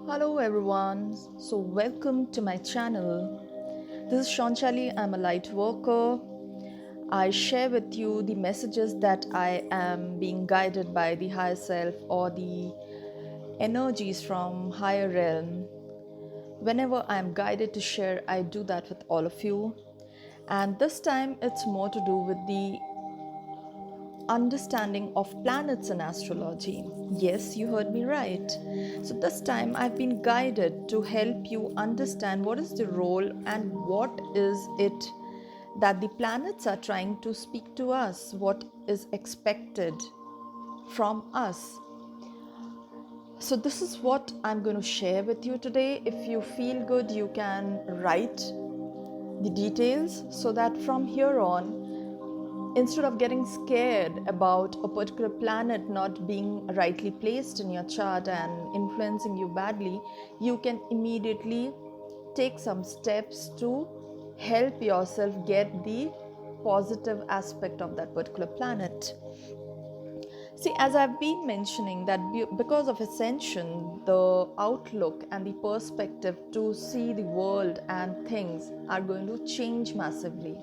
Hello everyone. So welcome to my channel. This is Shanchali. I'm a light worker. I share with you the messages that I am being guided by the higher self or the energies from higher realm. Whenever I am guided to share, I do that with all of you. And this time it's more to do with the understanding of planets in astrology. Yes, you heard me right. So, this time I've been guided to help you understand what is the role and what is it that the planets are trying to speak to us, what is expected from us. So, this is what I'm going to share with you today. If you feel good, you can write the details so that from here on, instead of getting scared about a particular planet not being rightly placed in your chart and influencing you badly, you can immediately take some steps to help yourself get the positive aspect of that particular planet. See, as I've been mentioning, that because of ascension, the outlook and the perspective to see the world and things are going to change massively.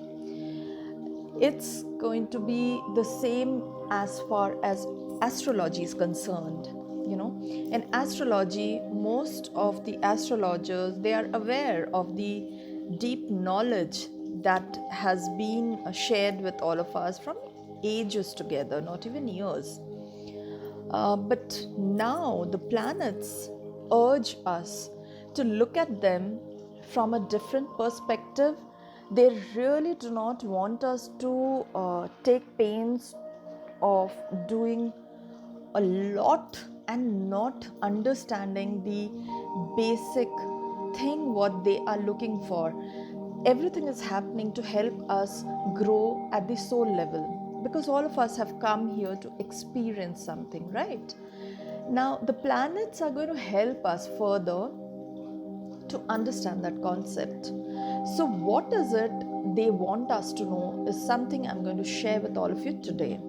It's going to be the same as far as astrology is concerned. In astrology, most of the astrologers, they are aware of the deep knowledge that has been shared with all of us from ages together, not even years. But now the planets urge us to look at them from a different perspective. They really do not want us to take pains of doing a lot and not understanding the basic thing what they are looking for. Everything is happening to help us grow at the soul level, because all of us have come here to experience something, right? Now the planets are going to help us further to understand that concept. So what is it they want us to know is something I'm going to share with all of you today.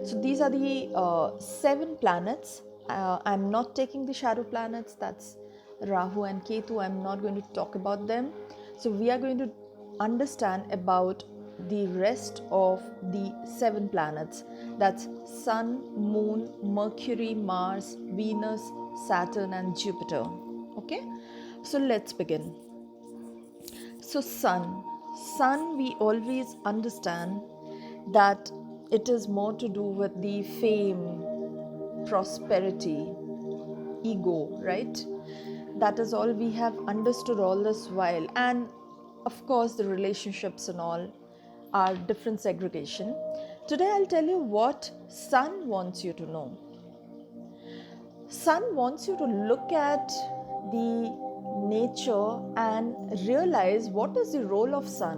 So these are the 7 planets. I'm not taking the shadow planets, that's Rahu and Ketu. I'm not going to talk about them. So we are going to understand about the rest of the 7 planets. That's Sun, Moon, Mercury, Mars, Venus, Saturn, and Jupiter. Okay, so let's begin. So, sun, we always understand that it is more to do with the fame, prosperity, ego, right? That is all we have understood all this while. And of course, the relationships and all are different segregation. Today, I'll tell you what sun wants you to know. Sun wants you to look at the nature and realize what is the role of sun.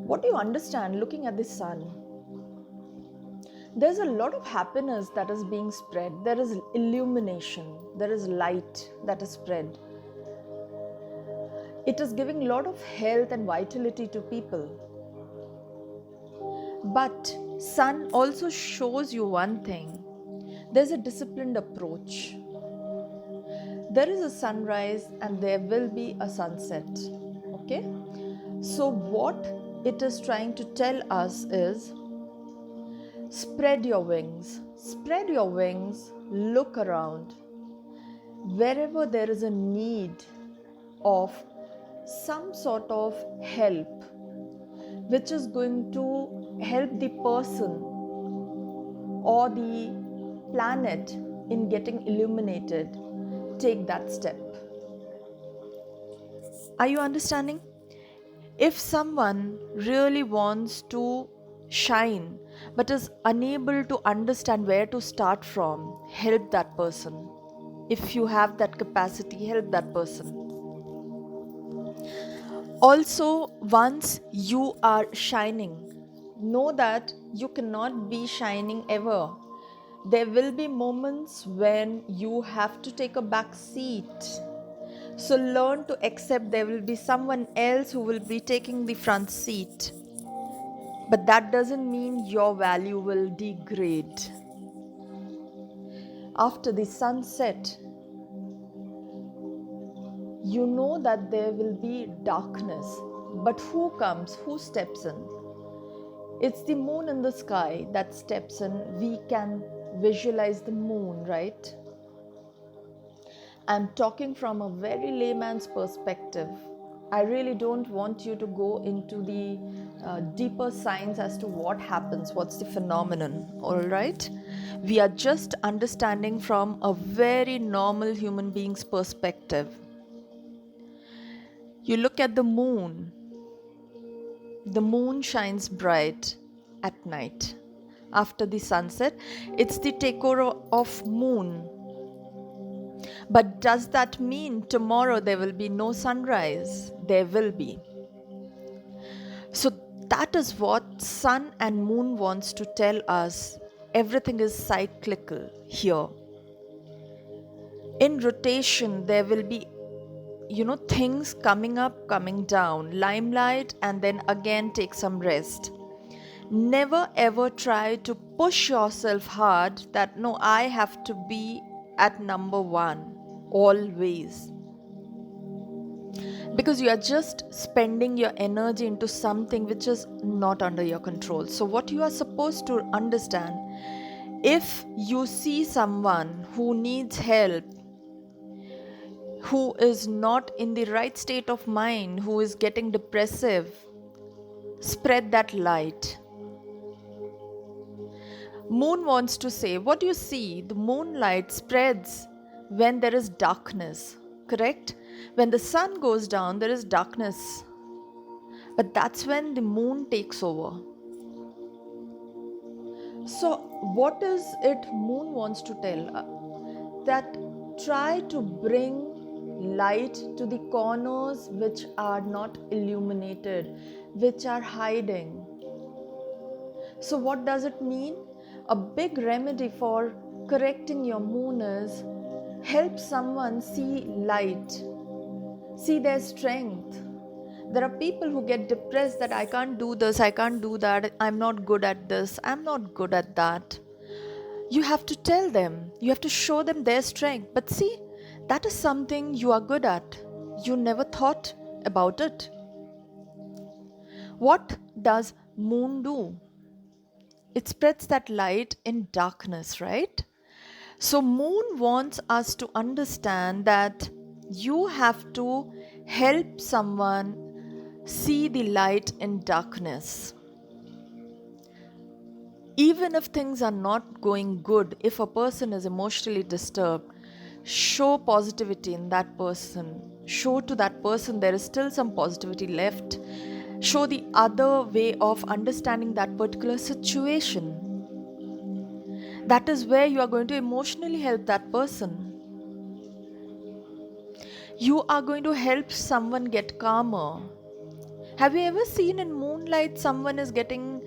What do you understand looking at the sun? There's a lot of happiness that is being spread. There is illumination. There is light that is spread. It is giving a lot of health and vitality to people. But sun also shows you one thing. There's a disciplined approach. There is a sunrise and there will be a sunset. Okay? So, what it is trying to tell us is spread your wings. Spread your wings, look around. Wherever there is a need of some sort of help, which is going to help the person or the planet in getting illuminated, take that step. Are you understanding? If someone really wants to shine but is unable to understand where to start from, help that person. If you have that capacity, help that person. Also, once you are shining, know that you cannot be shining ever. There will be moments when you have to take a back seat. So learn to accept there will be someone else who will be taking the front seat. But that doesn't mean your value will degrade. After the sunset, You know that there will be darkness, but who comes? Who steps in? It's the moon in the sky that steps in. We can visualize the moon, right? I'm talking from a very layman's perspective. I really don't want you to go into the deeper science as to what happens, what's the phenomenon, all right? We are just understanding from a very normal human being's perspective. You look at the moon shines bright at night. After the sunset, it's the takeover of moon. But does that mean tomorrow there will be no sunrise? There will be. So that is what sun and moon wants to tell us. Everything is cyclical here. In rotation, there will be, things coming up, coming down, limelight, and then again take some rest. Never ever try to push yourself hard that no, I have to be at number one always, because you are just spending your energy into something which is not under your control. So what you are supposed to understand, if you see someone who needs help, who is not in the right state of mind, who is getting depressive, spread that light. Moon wants to say, what you see, the moonlight spreads when there is darkness, correct? When the sun goes down, there is darkness. But that's when the moon takes over. So what is it moon wants to tell? That try to bring light to the corners which are not illuminated, which are hiding. So what does it mean? A big remedy for correcting your moon is help someone see light, see their strength. There are people who get depressed that I can't do this, I can't do that, I'm not good at this, I'm not good at that. You have to tell them, you have to show them their strength. But see, that is something you are good at. You never thought about it. What does moon do? It spreads that light in darkness, right? So moon wants us to understand that you have to help someone see the light in darkness. Even if things are not going good, if a person is emotionally disturbed, show positivity in that person. Show to that person there is still some positivity left. Show the other way of understanding that particular situation. That is where you are going to emotionally help that person. You are going to help someone get calmer. Have you ever seen in moonlight someone is getting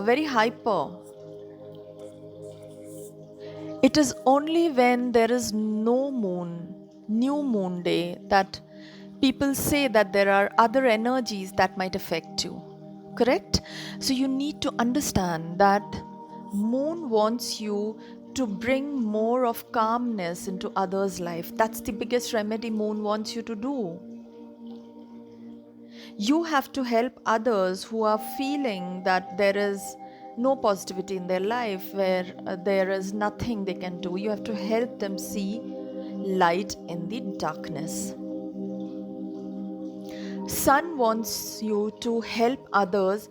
very hyper? It is only when there is no moon, new moon day, that people say that there are other energies that might affect you. Correct? So you need to understand that moon wants you to bring more of calmness into others' life. That's the biggest remedy moon wants you to do. You have to help others who are feeling that there is no positivity in their life, where there is nothing they can do. You have to help them see light in the darkness. Sun wants you to help others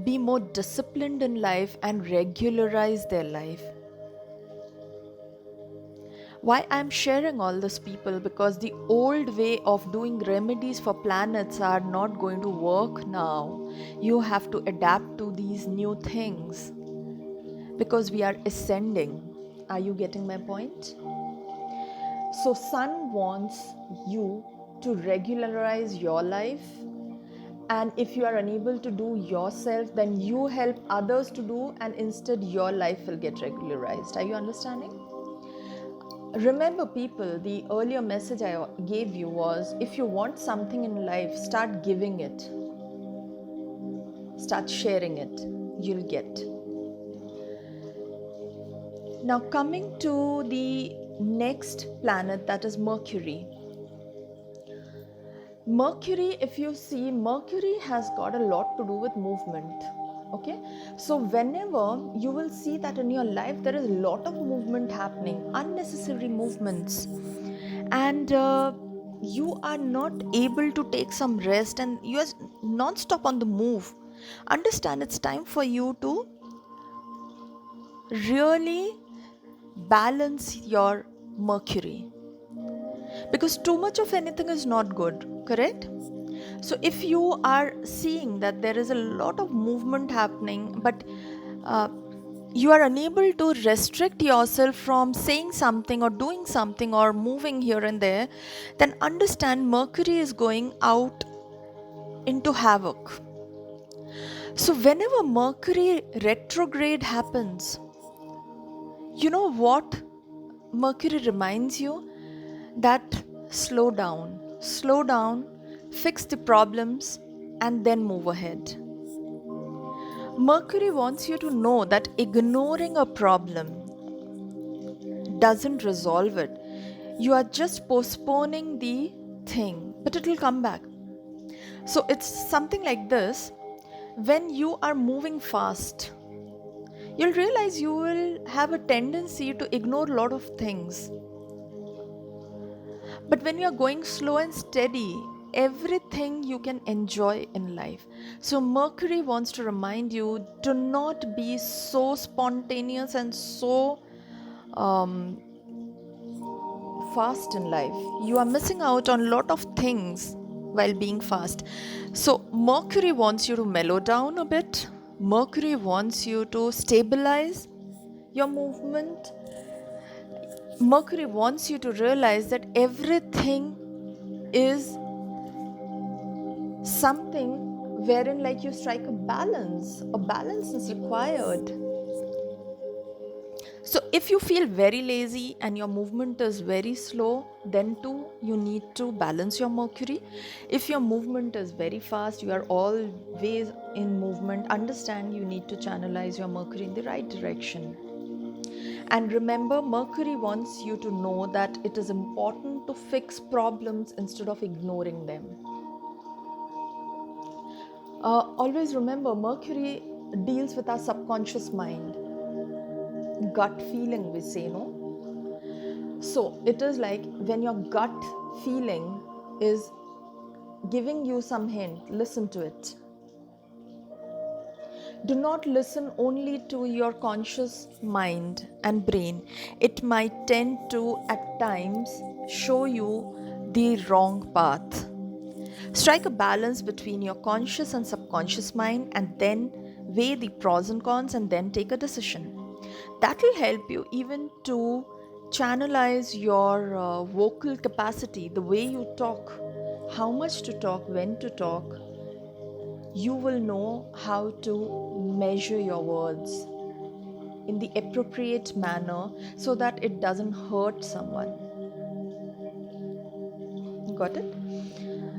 be more disciplined in life and regularize their life. Why I'm sharing all this, people? Because the old way of doing remedies for planets are not going to work now. You have to adapt to these new things because we are ascending. Are you getting my point? So sun wants you to regularize your life, and if you are unable to do yourself, then you help others to do, and instead your life will get regularized. Are you understanding? Remember, people, the earlier message I gave you was, if you want something in life, start giving it. Start sharing it. You'll get. Now, coming to the next planet, that is Mercury. Mercury, if you see, Mercury has got a lot to do with movement. Okay, so whenever you will see that in your life there is a lot of movement happening, unnecessary movements, and you are not able to take some rest and you are non-stop on the move, understand it's time for you to really balance your Mercury, because too much of anything is not good, correct? So if you are seeing that there is a lot of movement happening, but uh, you are unable to restrict yourself from saying something or doing something or moving here and there, then understand Mercury is going out into havoc. So whenever Mercury retrograde happens, you know what Mercury reminds you? That slow down, fix the problems, and then move ahead. Mercury wants you to know that ignoring a problem doesn't resolve it. You are just postponing the thing, but it will come back. So it's something like this: when you are moving fast, you'll realize you will have a tendency to ignore a lot of things. But when you are going slow and steady, everything you can enjoy in life. So, Mercury wants to remind you, do not be so spontaneous and so um, fast in life. You are missing out on a lot of things while being fast. So, Mercury wants you to mellow down a bit. Mercury wants you to stabilize your movement. Mercury wants you to realize that everything is something wherein like you strike a balance is required. So if you feel very lazy and your movement is very slow, then too you need to balance your Mercury. If your movement is very fast, you are always in movement, understand you need to channelize your Mercury in the right direction. And remember, Mercury wants you to know that it is important to fix problems instead of ignoring them. Always remember, Mercury deals with our subconscious mind. Gut feeling, we say, no? So it is like when your gut feeling is giving you some hint, listen to it. Do not listen only to your conscious mind and brain. It might tend to, at times, show you the wrong path. Strike a balance between your conscious and subconscious mind and then weigh the pros and cons and then take a decision. That will help you even to channelize your vocal capacity, the way you talk, how much to talk, when to talk. You will know how to measure your words in the appropriate manner so that it doesn't hurt someone. Got it?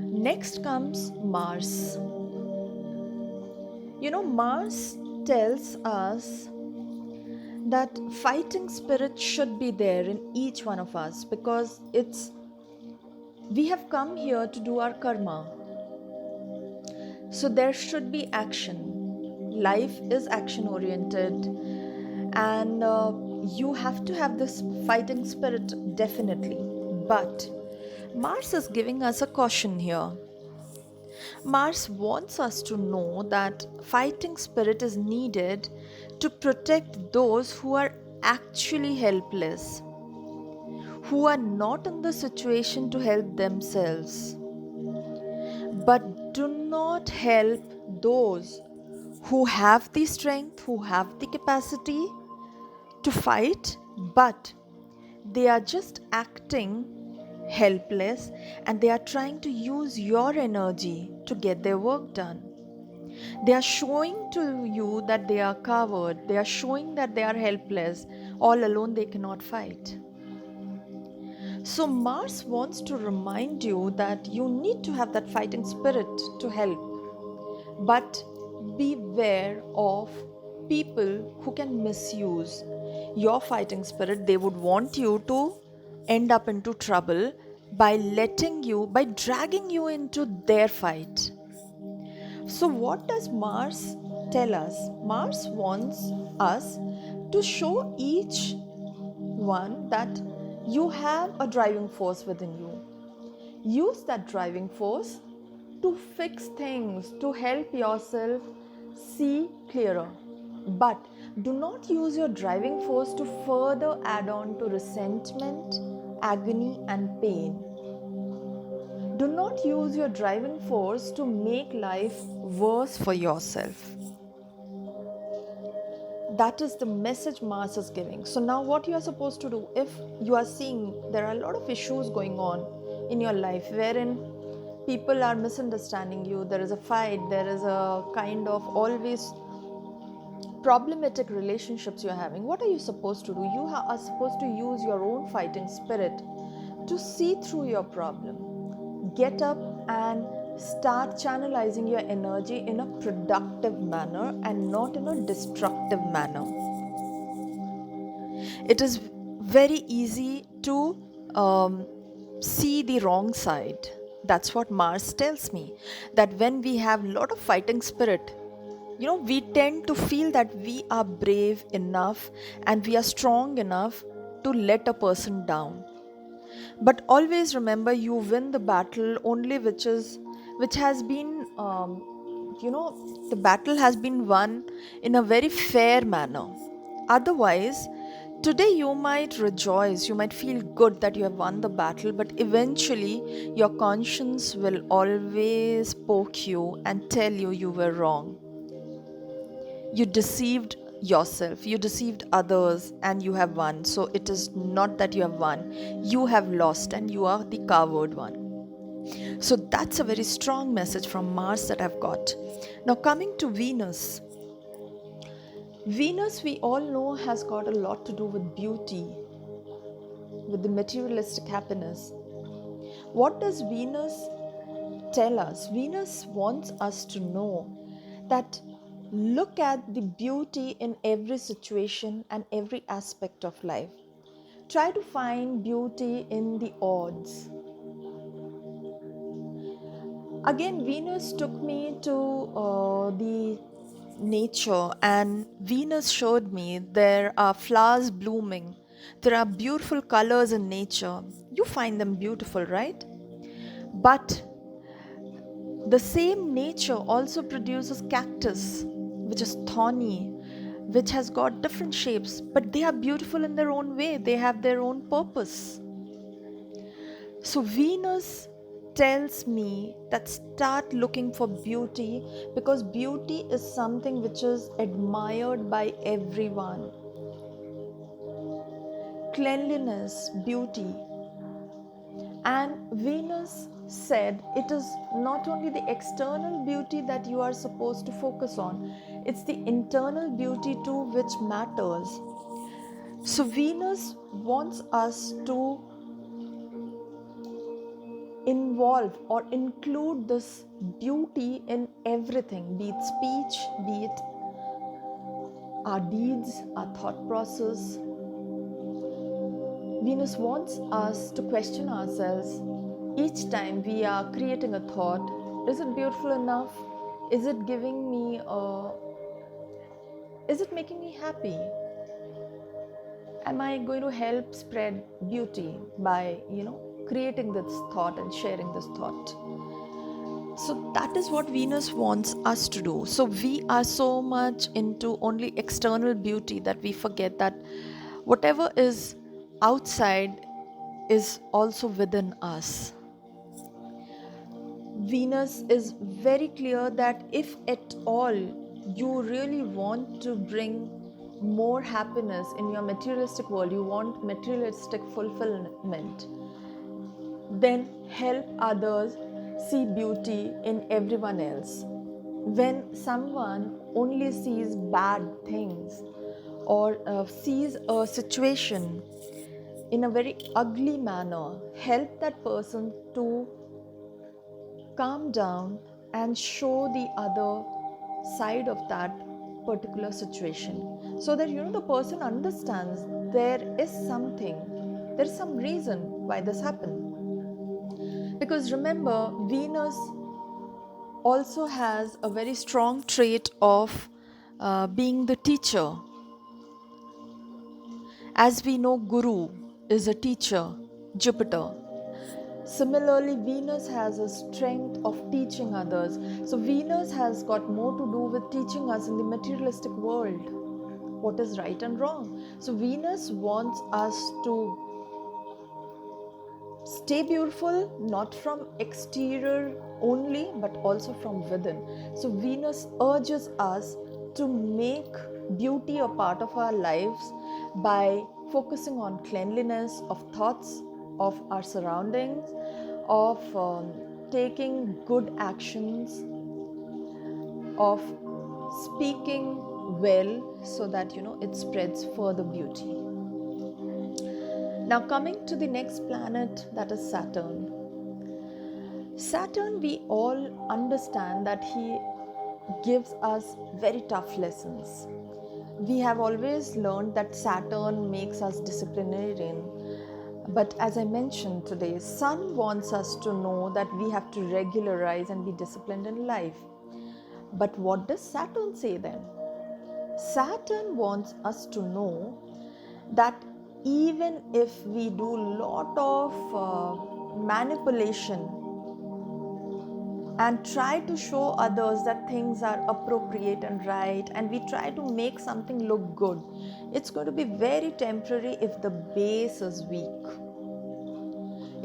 Next comes Mars. You know, Mars tells us that fighting spirit should be there in each one of us, because we have come here to do our karma. So there should be action. Life is action oriented, and you have to have this fighting spirit definitely. But Mars is giving us a caution here. Mars wants us to know that fighting spirit is needed to protect those who are actually helpless, who are not in the situation to help themselves, but do not help those who have the strength, who have the capacity to fight, but they are just acting helpless and they are trying to use your energy to get their work done. They are showing to you that they are coward, they are showing that they are helpless, all alone they cannot fight. So, Mars wants to remind you that you need to have that fighting spirit to help, but beware of people who can misuse your fighting spirit. They would want you to end up into trouble by dragging you into their fight. So, what does Mars tell us? Mars wants us to show each one that you have a driving force within you. Use that driving force to fix things, to help yourself see clearer. But do not use your driving force to further add on to resentment, agony, and pain. Do not use your driving force to make life worse for yourself. That is the message Mars is giving. So now what you are supposed to do, if you are seeing there are a lot of issues going on in your life wherein people are misunderstanding you, there is a fight, there is a kind of always problematic relationships you're having, what are you supposed to do? You are supposed to use your own fighting spirit to see through your problem. Get up and start channelizing your energy in a productive manner and not in a destructive manner. It is very easy to see the wrong side. That's what Mars tells me, that when we have a lot of fighting spirit, we tend to feel that we are brave enough and we are strong enough to let a person down. But always remember, you win the battle only which has been the battle has been won in a very fair manner. Otherwise, today you might rejoice, you might feel good that you have won the battle, but eventually your conscience will always poke you and tell you you were wrong. You deceived yourself, you deceived others, and you have won. So it is not that you have won, you have lost, and you are the coward one. So that's a very strong message from Mars that I've got. Now, coming to Venus. Venus, we all know, has got a lot to do with beauty, with the materialistic happiness. What does Venus tell us? Venus wants us to know that look at the beauty in every situation and every aspect of life. Try to find beauty in the odds. Again, Venus took me to the nature, and Venus showed me there are flowers blooming. There are beautiful colors in nature. You find them beautiful, right? But the same nature also produces cactus, which is thorny, which has got different shapes, but they are beautiful in their own way. They have their own purpose. So Venus tells me that start looking for beauty, because beauty is something which is admired by everyone. Cleanliness, beauty. And Venus said it is not only the external beauty that you are supposed to focus on, it's the internal beauty too which matters. So Venus wants us to involve or include this beauty in everything, be it speech, be it our deeds, our thought process. Venus wants us to question ourselves each time we are creating a thought. Is it beautiful enough? Is it giving me is it making me happy? Am I going to help spread beauty by, creating this thought and sharing this thought? So that is what Venus wants us to do. So we are so much into only external beauty that we forget that whatever is outside is also within us. Venus is very clear that if at all you really want to bring more happiness in your materialistic world, you want materialistic fulfillment, then help others see beauty in everyone else. When someone only sees bad things or sees a situation in a very ugly manner, help that person to calm down and show the other side of that particular situation, so that the person understands there is some reason why this happened. Because remember, Venus also has a very strong trait of being the teacher. As we know, Guru is a teacher, Jupiter. Similarly, Venus has a strength of teaching others. So, Venus has got more to do with teaching us in the materialistic world what is right and wrong. So, Venus wants us to stay beautiful, not from exterior only, but also from within. So, Venus urges us to make beauty a part of our lives by focusing on cleanliness of thoughts, of our surroundings, of taking good actions, of speaking well, so that it spreads further beauty. Now, coming to the next planet, that is Saturn. Saturn, we all understand that he gives us very tough lessons. We have always learned that Saturn makes us disciplinarian. But as I mentioned today, Sun wants us to know that we have to regularize and be disciplined in life. But what does Saturn say then? Saturn wants us to know that even if we do a lot of manipulation and try to show others that things are appropriate and right, and we try to make something look good, it's going to be very temporary if the base is weak.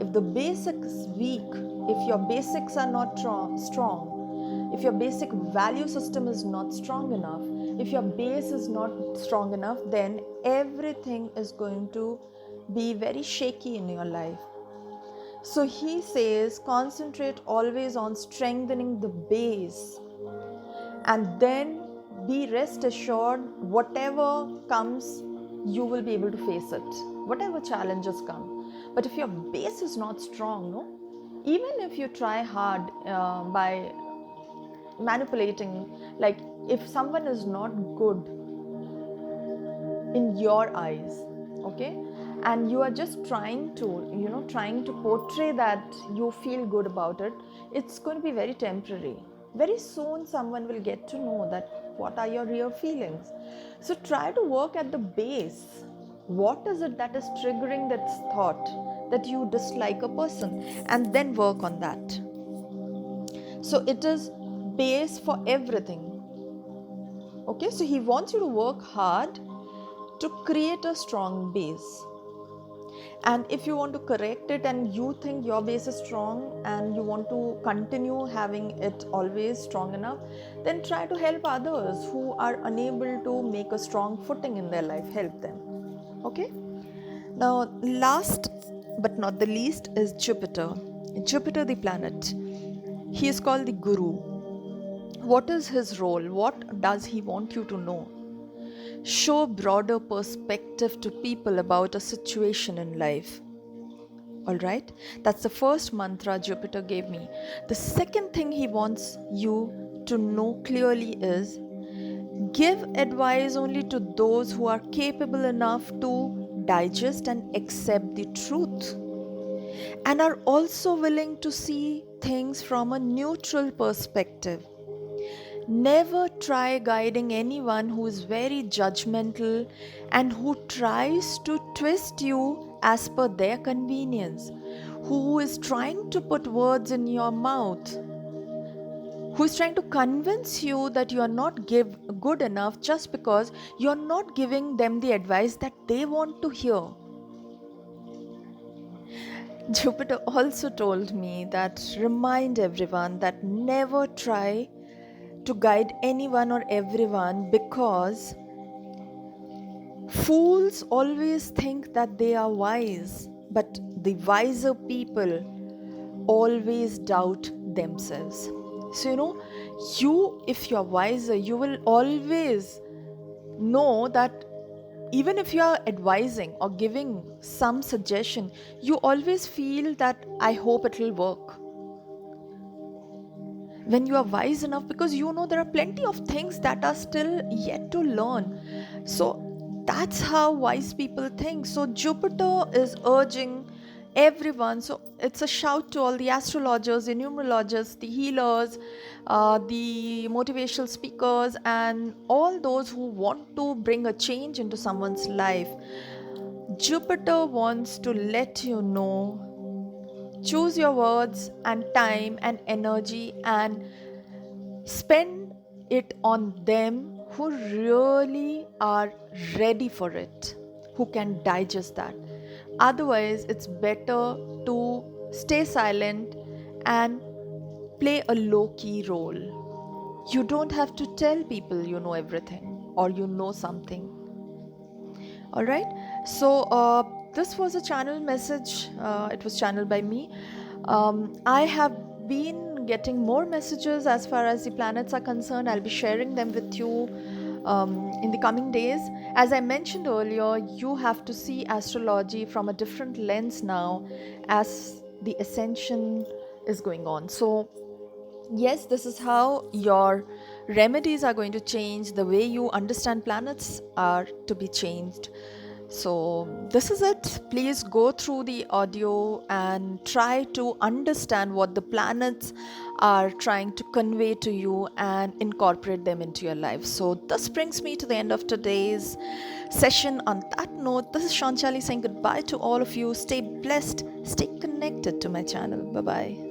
If the basic is weak, if your basics are not strong, if your basic value system is not strong enough, if your base is not strong enough, then everything is going to be very shaky in your life. So he says, concentrate always on strengthening the base, and then be rest assured, whatever comes, you will be able to face it, whatever challenges come. But if your base is not strong, even if you try hard by manipulating, like if someone is not good in your eyes, okay, and you are just trying to portray that you feel good about it, it's going to be very temporary. Very soon someone will get to know that what are your real feelings. So try to work at the base. What is it that is triggering that thought that you dislike a person, and then work on that. So it is base for everything. Okay, so he wants you to work hard to create a strong base. And if you want to correct it and you think your base is strong and you want to continue having it always strong enough, then try to help others who are unable to make a strong footing in their life. Help them. Okay? Now, last but not the least is Jupiter. Jupiter, the planet. He is called the Guru. What is his role? What does he want you to know? Show broader perspective to people about a situation in life. Alright? That's the first mantra Jupiter gave me. The second thing he wants you to know clearly is give advice only to those who are capable enough to digest and accept the truth, and are also willing to see things from a neutral perspective. Never try guiding anyone who is very judgmental and who tries to twist you as per their convenience, who is trying to put words in your mouth, who is trying to convince you that you are not good enough just because you are not giving them the advice that they want to hear. Jupiter also told me that remind everyone that never try to guide anyone or everyone, because fools always think that they are wise, but the wiser people always doubt themselves. So if you're wiser, you will always know that even if you are advising or giving some suggestion, you always feel that I hope it will work. When you are wise enough, because there are plenty of things that are still yet to learn. So that's how wise people think. So Jupiter is urging everyone. So it's a shout to all the astrologers, the numerologists, the healers, the motivational speakers, and all those who want to bring a change into someone's life. Jupiter wants to let you know, choose your words and time and energy and spend it on them who really are ready for it, who can digest that. Otherwise, it's better to stay silent and play a low key role. You don't have to tell people you know everything or you know something. All right. So, this was a channel message. It was channeled by me. I have been getting more messages as far as the planets are concerned. I'll be sharing them with you in the coming days. As I mentioned earlier, you have to see astrology from a different lens now as the ascension is going on. So, yes, this is how your remedies are going to change, the way you understand planets are to be changed. So this is it. Please go through the audio and try to understand what the planets are trying to convey to you and incorporate them into your life. So this brings me to the end of today's session. On that note, this is Shanchali saying goodbye to all of you. Stay blessed, stay connected to my channel. Bye bye.